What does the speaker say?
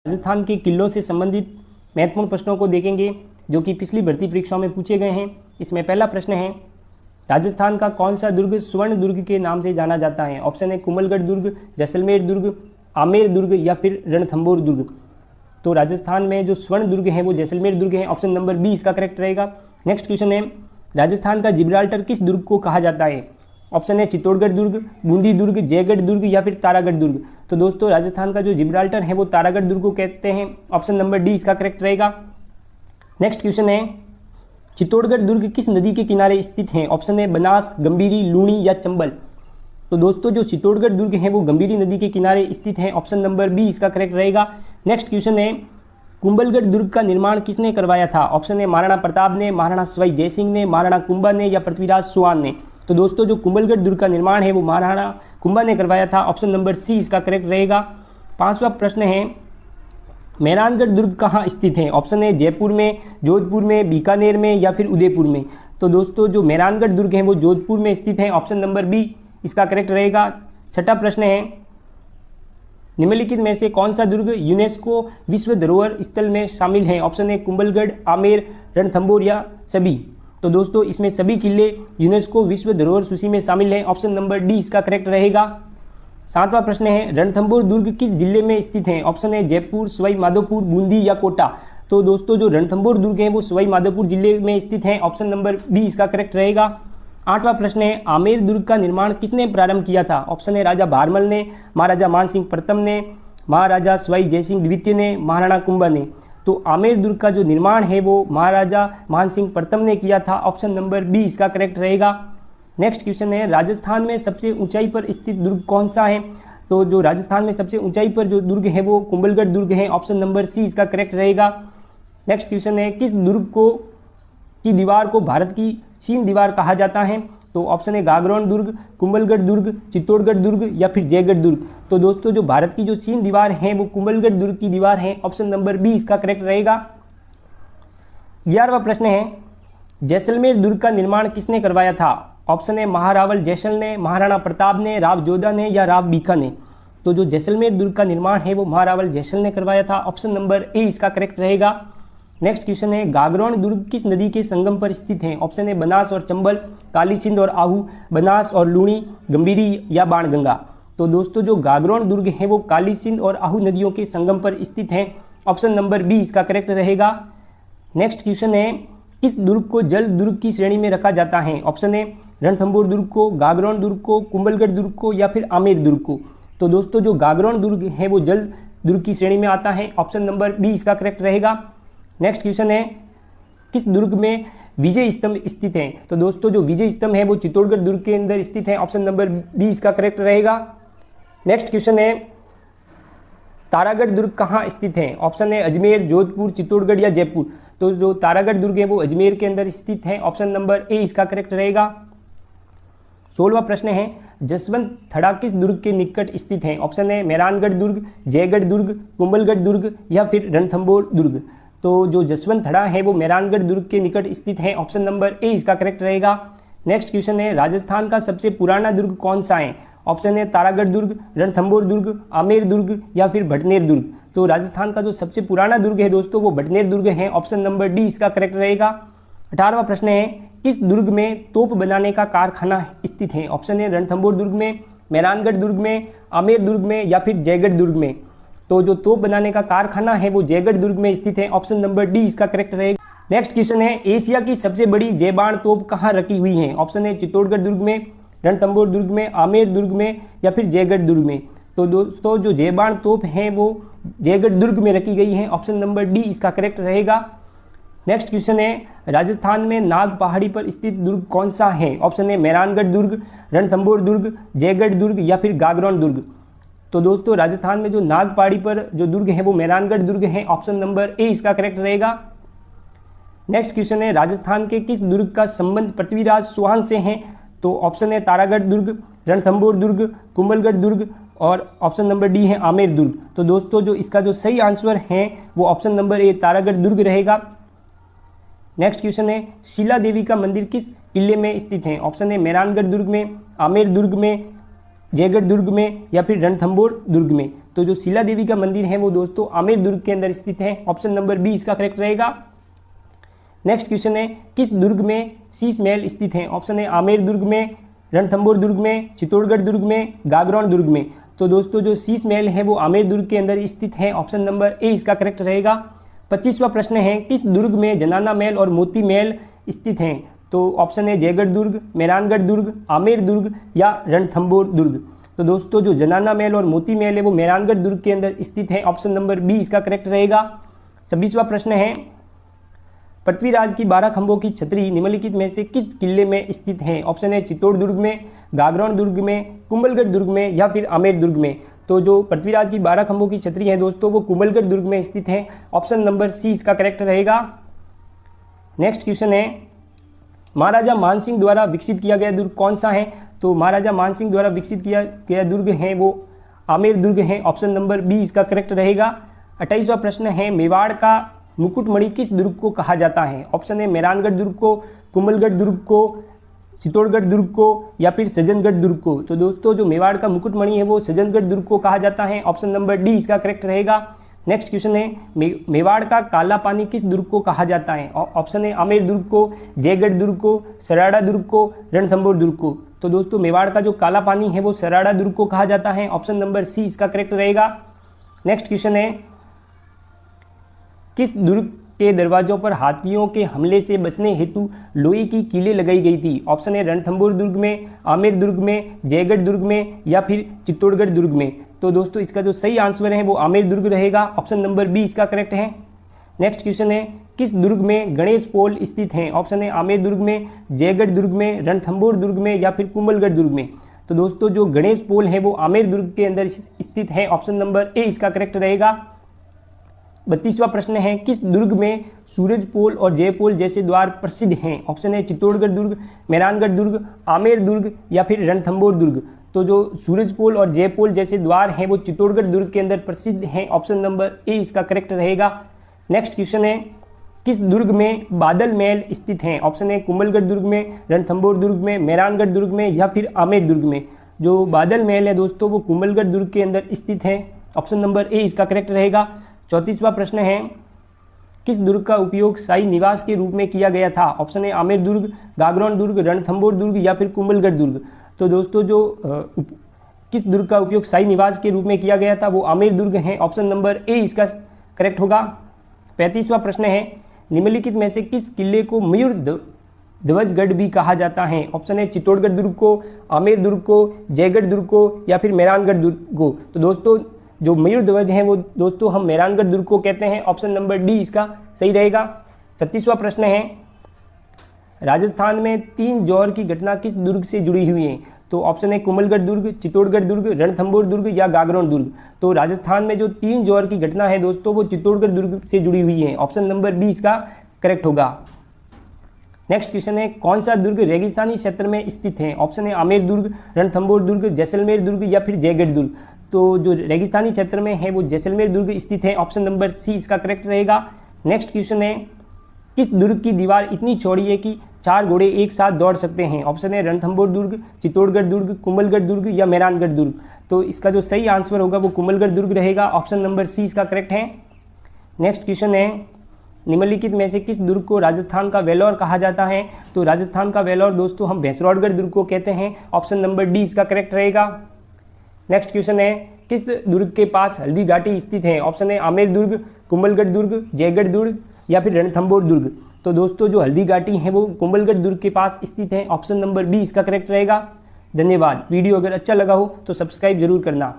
राजस्थान के किलों से संबंधित महत्वपूर्ण प्रश्नों को देखेंगे जो कि पिछली भर्ती परीक्षाओं में पूछे गए हैं। इसमें पहला प्रश्न है, राजस्थान का कौन सा दुर्ग स्वर्ण दुर्ग के नाम से जाना जाता है? ऑप्शन है कुंभलगढ़ दुर्ग, जैसलमेर दुर्ग, आमेर दुर्ग या फिर रणथंभौर दुर्ग। तो राजस्थान में जो स्वर्ण दुर्ग है वो जैसलमेर दुर्ग है। ऑप्शन नंबर बी इसका करेक्ट रहेगा। नेक्स्ट क्वेश्चन है, राजस्थान का जिब्राल्टर किस दुर्ग को कहा जाता है? ऑप्शन है चित्तौड़गढ़ दुर्ग, बूंदी दुर्ग, जयगढ़ दुर्ग या फिर तारागढ़ दुर्ग। तो दोस्तों राजस्थान का जो जिब्राल्टर है वो तारागढ़ दुर्ग को कहते हैं। ऑप्शन नंबर डी इसका करेक्ट रहेगा। नेक्स्ट क्वेश्चन है, चित्तौड़गढ़ दुर्ग किस नदी के किनारे स्थित है? ऑप्शन है बनास, गंभीरी, लूणी या चंबल। तो दोस्तों जो चित्तौड़गढ़ दुर्ग है वो गंभीरी नदी के किनारे स्थित है। ऑप्शन नंबर बी इसका करेक्ट रहेगा। नेक्स्ट क्वेश्चन है, कुंभलगढ़ दुर्ग का निर्माण किसने करवाया था? ऑप्शन है महाराणा प्रताप ने, महाराणा सवाई जयसिंह ने, महाराणा कुंभा ने या पृथ्वीराज चौहान ने। तो दोस्तों जो कुंभलगढ़ दुर्ग का निर्माण है वो महाराणा कुंभा ने करवाया था। ऑप्शन नंबर सी इसका करेक्ट रहेगा। पांचवा प्रश्न है, मेहरानगढ़ दुर्ग कहाँ स्थित है? ऑप्शन है जयपुर में, जोधपुर में, बीकानेर में या फिर उदयपुर में। तो दोस्तों जो मेहरानगढ़ दुर्ग है वो जोधपुर में स्थित है। ऑप्शन नंबर बी इसका करेक्ट रहेगा। छठा प्रश्न है, निम्नलिखित में से कौन सा दुर्ग यूनेस्को विश्व धरोहर स्थल में शामिल है? ऑप्शन है कुंभलगढ़, आमेर, रणथंभौर या सभी। तो दोस्तों इसमें सभी किले यूनेस्को विश्व धरोहर सूची में शामिल हैं। ऑप्शन नंबर डी इसका करेक्ट रहेगा। सातवां प्रश्न है, रणथंभौर दुर्ग किस जिले में स्थित है? ऑप्शन है जयपुर, सवाई माधोपुर, बूंदी या कोटा। तो दोस्तों जो रणथंभौर दुर्ग है वो सवाई माधोपुर जिले में स्थित है। ऑप्शन नंबर बी इसका करेक्ट रहेगा। आठवां प्रश्न है, आमेर दुर्ग का निर्माण किसने प्रारंभ किया था? ऑप्शन है राजा भारमल ने, महाराजा मानसिंह प्रथम ने, महाराजा सवाई जयसिंह द्वितीय ने, महाराणा कुंभा ने। तो आमेर दुर्ग का जो निर्माण है वो महाराजा मानसिंह प्रथम ने किया था। ऑप्शन नंबर बी इसका करेक्ट रहेगा। नेक्स्ट क्वेश्चन है, राजस्थान में सबसे ऊंचाई पर स्थित दुर्ग कौन सा है? तो जो राजस्थान में सबसे ऊंचाई पर जो दुर्ग है वो कुंभलगढ़ दुर्ग है। ऑप्शन नंबर सी इसका करेक्ट रहेगा। नेक्स्ट क्वेश्चन है, किस दुर्ग की दीवार को भारत की चीन दीवार कहा जाता है? तो ऑप्शन है गागरोन दुर्ग, कुंभलगढ़ दुर्ग, चित्तौड़गढ़ दुर्ग या फिर जयगढ़ दुर्ग। तो दोस्तों जो भारत की जो चीन दीवार है वो कुंभलगढ़ दुर्ग की दीवार है। ऑप्शन नंबर बी इसका करेक्ट रहेगा। 11वां प्रश्न है, जैसलमेर दुर्ग का निर्माण किसने करवाया था? ऑप्शन है महारावल जैसल ने, महाराणा प्रताप ने, राव जोधा ने या राव बीका ने। तो जो जैसलमेर दुर्ग का निर्माण है वो महारावल जैसल ने करवाया था। ऑप्शन नंबर ए इसका करेक्ट रहेगा। नेक्स्ट क्वेश्चन है, गागरोन दुर्ग किस नदी के संगम पर स्थित है? ऑप्शन है बनास और चंबल, काली सिंध और आहू, बनास और लूणी, गंभीरी या बाणगंगा। तो दोस्तों जो गागरोन दुर्ग है वो काली सिंध और आहू नदियों के संगम पर स्थित है। ऑप्शन नंबर बी इसका करेक्ट रहेगा। नेक्स्ट क्वेश्चन है, किस दुर्ग को जल दुर्ग की श्रेणी में रखा जाता है? ऑप्शन है रणथंभौर दुर्ग को, गागरोन दुर्ग को, कुंभलगढ़ दुर्ग को या फिर आमेर दुर्ग को। तो दोस्तों जो गागरोन दुर्ग है वो जल दुर्ग की श्रेणी में आता है। ऑप्शन नंबर बी इसका करेक्ट रहेगा। नेक्स्ट क्वेश्चन है, किस दुर्ग में विजय स्तंभ स्थित है? तो दोस्तों जो विजय स्तंभ है वो चित्तौड़गढ़ दुर्ग के अंदर स्थित है। ऑप्शन नंबर बी इसका करेक्ट रहेगा। नेक्स्ट क्वेश्चन है, तारागढ़ दुर्ग कहाँ स्थित है? ऑप्शन है अजमेर, जोधपुर, चित्तौड़गढ़ या जयपुर। तो जो तारागढ़ दुर्ग है वो अजमेर के अंदर स्थित है। ऑप्शन नंबर ए इसका करेक्ट रहेगा। 16वां प्रश्न है, जसवंत थड़ा किस दुर्ग के निकट स्थित है? ऑप्शन है मेहरानगढ़ दुर्ग, जयगढ़ दुर्ग, कुंभलगढ़ दुर्ग या फिर रणथंभौर दुर्ग। तो जो जसवंत थड़ा है वो मेहरानगढ़ दुर्ग के निकट स्थित है। ऑप्शन नंबर ए इसका करेक्ट रहेगा। नेक्स्ट क्वेश्चन है, राजस्थान का सबसे पुराना दुर्ग कौन सा है? ऑप्शन है तारागढ़ दुर्ग, रणथंभौर दुर्ग, आमेर दुर्ग या फिर भटनेर दुर्ग। तो राजस्थान का जो सबसे पुराना दुर्ग है दोस्तों वो भटनेर दुर्ग है। ऑप्शन नंबर डी इसका करेक्ट रहेगा। 18वां प्रश्न है, किस दुर्ग में तोप बनाने का कारखाना स्थित है? ऑप्शन है रणथंभौर दुर्ग में, मेहरानगढ़ दुर्ग में, आमेर दुर्ग में या फिर जयगढ़ दुर्ग में। तो जो तोप बनाने का कारखाना है वो जयगढ़ दुर्ग में स्थित है। ऑप्शन नंबर डी इसका करेक्ट रहेगा। नेक्स्ट क्वेश्चन है, एशिया की सबसे बड़ी जयबाण तोप कहाँ रखी हुई है? ऑप्शन है चित्तौड़गढ़ दुर्ग में, रणथंभौर दुर्ग में, आमेर दुर्ग में या फिर जयगढ़ दुर्ग में। तो दोस्तों जो जयबाण तोप है वो जयगढ़ दुर्ग में रखी गई है। ऑप्शन नंबर डी इसका करेक्ट रहेगा। नेक्स्ट क्वेश्चन है, राजस्थान में नाग पहाड़ी पर स्थित दुर्ग कौन सा है? ऑप्शन है मेहरानगढ़ दुर्ग, रणथंभौर दुर्ग, जयगढ़ दुर्ग या फिर गागरोन दुर्ग। तो दोस्तों राजस्थान में जो नाग पहाड़ी पर जो दुर्ग है वो मेहरानगढ़ दुर्ग है। ऑप्शन नंबर ए इसका करेक्ट रहेगा। नेक्स्ट क्वेश्चन है, राजस्थान के किस दुर्ग का संबंध पृथ्वीराज चौहान से है? तो ऑप्शन है तारागढ़ दुर्ग, रणथंभौर दुर्ग, कुंभलगढ़ दुर्ग और ऑप्शन नंबर डी है आमेर दुर्ग। तो दोस्तों जो इसका जो सही आंसर है वो ऑप्शन नंबर ए तारागढ़ दुर्ग रहेगा। नेक्स्ट क्वेश्चन है, शीला देवी का मंदिर किस किले में स्थित है? ऑप्शन है मेहरानगढ़ दुर्ग में, आमेर दुर्ग में, जयगढ़ दुर्ग में या फिर रणथंभौर दुर्ग में। तो जो शिला देवी का मंदिर है वो दोस्तों आमेर दुर्ग के अंदर स्थित है। ऑप्शन नंबर बी इसका करेक्ट रहेगा। नेक्स्ट क्वेश्चन है, किस दुर्ग में शीश महल स्थित है? ऑप्शन है आमेर दुर्ग में, रणथंभौर दुर्ग में, चित्तौड़गढ़ दुर्ग में, गागरोन दुर्ग में। तो दोस्तों जो शीश महल है वो आमेर दुर्ग के अंदर स्थित है। ऑप्शन नंबर ए इसका करेक्ट रहेगा। 25वां प्रश्न है, किस दुर्ग में जनाना महल और मोती महल स्थित हैं? तो ऑप्शन है जयगढ़ दुर्ग, मेहरानगढ़ दुर्ग, आमेर दुर्ग या रणथंभौर दुर्ग। तो दोस्तों जो जनाना महल और मोती महल है वो मेहरानगढ़ दुर्ग के अंदर स्थित है। ऑप्शन नंबर बी इसका करेक्ट रहेगा। 26वां प्रश्न है, पृथ्वीराज की 12 खंभों की छतरी निम्नलिखित में से किस किले में स्थित है? ऑप्शन है चित्तौड़ दुर्ग में, गागरोन दुर्ग में, कुंभलगढ़ दुर्ग में या फिर आमेर दुर्ग में। तो जो पृथ्वीराज की 12 खंभों की छतरी है दोस्तों वो कुंभलगढ़ दुर्ग में स्थित है। ऑप्शन नंबर सी इसका करेक्ट रहेगा। नेक्स्ट क्वेश्चन है, महाराजा मानसिंह द्वारा विकसित किया गया दुर्ग कौन सा है? तो महाराजा मानसिंह द्वारा विकसित किया गया दुर्ग है वो आमेर दुर्ग है। ऑप्शन नंबर बी इसका करेक्ट रहेगा। 28वां प्रश्न है, मेवाड़ का मुकुटमणि किस दुर्ग को कहा जाता है? ऑप्शन है मेहरानगढ़ दुर्ग को, कुंभलगढ़ दुर्ग को, चित्तौड़गढ़ दुर्ग को या फिर सज्जनगढ़ दुर्ग को। तो दोस्तों जो मेवाड़ का मुकुटमणि है वो सज्जनगढ़ दुर्ग को कहा जाता है। ऑप्शन नंबर डी इसका करेक्ट रहेगा। नेक्स्ट क्वेश्चन है, मेवाड़ का काला पानी किस दुर्ग को कहा जाता है? ऑप्शन है आमेर दुर्ग को, जयगढ़ दुर्ग को, सराड़ा दुर्ग को, रणथंभौर दुर्ग को। तो दोस्तों मेवाड़ का जो काला पानी है वो सराड़ा दुर्ग को कहा जाता है। ऑप्शन नंबर सी इसका करेक्ट रहेगा। नेक्स्ट क्वेश्चन है, किस दुर्ग के दरवाजों पर हाथियों के हमले से बचने हेतु लोहे की कीलें लगाई गई थी? ऑप्शन है रणथंभौर दुर्ग में, आमेर दुर्ग में, जयगढ़ दुर्ग में या फिर चित्तौड़गढ़ दुर्ग में। तो दोस्तों इसका जो सही आंसर है वो आमेर दुर्ग रहेगा। ऑप्शन नंबर बी इसका करेक्ट है। नेक्स्ट क्वेश्चन है, किस दुर्ग में गणेश पोल स्थित हैं? ऑप्शन है आमेर दुर्ग में, जयगढ़ दुर्ग में, रणथंभौर दुर्ग में या फिर कुंभलगढ़ दुर्ग में। तो दोस्तों जो गणेश पोल है वो आमेर दुर्ग के अंदर स्थित है। ऑप्शन नंबर ए इसका करेक्ट रहेगा। 32वां प्रश्न है, किस दुर्ग में सूरज पोल और जय पोल जैसे द्वार प्रसिद्ध हैं? ऑप्शन है चित्तौड़गढ़ दुर्ग, मेहरानगढ़ दुर्ग, आमेर दुर्ग या फिर रणथंभौर दुर्ग। तो जो सूरज पोल और जय पोल जैसे द्वार हैं वो चित्तौड़गढ़ दुर्ग के अंदर प्रसिद्ध हैं। ऑप्शन नंबर ए इसका करेक्ट रहेगा। नेक्स्ट क्वेश्चन है, किस दुर्ग में बादल महल स्थित हैं? ऑप्शन है कुंभलगढ़ दुर्ग में, रणथंभौर दुर्ग में, मेहरानगढ़ दुर्ग में या फिर आमेर दुर्ग में। जो बादल महल है दोस्तों वो कुंभलगढ़ दुर्ग के अंदर स्थित है। ऑप्शन नंबर ए इसका करेक्ट रहेगा। 34वां प्रश्न है, किस दुर्ग का उपयोग शाही निवास के रूप में किया गया था? ऑप्शन है आमेर दुर्ग, गागरोन दुर्ग, रणथंभौर दुर्ग या फिर कुंभलगढ़ दुर्ग। तो दोस्तों जो किस दुर्ग का उपयोग शाही निवास के रूप में किया गया था वो आमेर दुर्ग है। ऑप्शन नंबर ए इसका करेक्ट होगा। 35वां प्रश्न है, निम्नलिखित में से किस किले को मयूर ध्वजगढ़ भी कहा जाता है? ऑप्शन है चित्तौड़गढ़ दुर्ग को, आमेर दुर्ग को, जयगढ़ दुर्ग को या फिर मेहरानगढ़ दुर्ग को। तो दोस्तों जो मयूर ध्वज है वो दोस्तों हम मेहरानगढ़ दुर्ग को कहते हैं। ऑप्शन नंबर डी इसका सही रहेगा। 36वां प्रश्न है, राजस्थान में 3 जौहर की घटना किस दुर्ग से जुड़ी हुई है? तो ऑप्शन है कुंभलगढ़ दुर्ग, चित्तौड़गढ़ दुर्ग, रणथंभौर दुर्ग या गागरोन दुर्ग। तो राजस्थान में जो 3 जौहर की घटना है दोस्तों वो चित्तौड़गढ़ दुर्ग से जुड़ी हुई है। ऑप्शन नंबर बी इसका करेक्ट होगा। नेक्स्ट क्वेश्चन है, कौन सा दुर्ग रेगिस्तानी क्षेत्र में स्थित है? ऑप्शन है आमेर दुर्ग, रणथंभौर दुर्ग, जैसलमेर दुर्ग या फिर जयगढ़ दुर्ग। तो जो रेगिस्तानी क्षेत्र में है वो जैसलमेर दुर्ग स्थित है। ऑप्शन नंबर सी इसका करेक्ट रहेगा। नेक्स्ट क्वेश्चन है, किस दुर्ग की दीवार इतनी चौड़ी है कि 4 घोड़े एक साथ दौड़ सकते हैं? ऑप्शन है रणथंभौर दुर्ग, चित्तौड़गढ़ दुर्ग, कुंभलगढ़ दुर्ग या मेहरानगढ़ दुर्ग। तो इसका जो सही आंसर होगा वो कुंभलगढ़ दुर्ग रहेगा। ऑप्शन नंबर सी इसका करेक्ट है। नेक्स्ट क्वेश्चन है, निम्नलिखित में से किस दुर्ग को राजस्थान का वेलोर कहा जाता है? तो राजस्थान का वेलोर दोस्तों हम भैंसरौड़गढ़ दुर्ग को कहते हैं। ऑप्शन नंबर डी इसका करेक्ट रहेगा। नेक्स्ट क्वेश्चन है, किस दुर्ग के पास हल्दी घाटी स्थित है? ऑप्शन है आमेर दुर्ग, कुंभलगढ़ दुर्ग, जयगढ़ दुर्ग या फिर रणथंभौर दुर्ग। तो दोस्तों जो हल्दी घाटी है वो कुंभलगढ़ दुर्ग के पास स्थित है। ऑप्शन नंबर बी इसका करेक्ट रहेगा। धन्यवाद। वीडियो अगर अच्छा लगा हो तो सब्सक्राइब जरूर करना।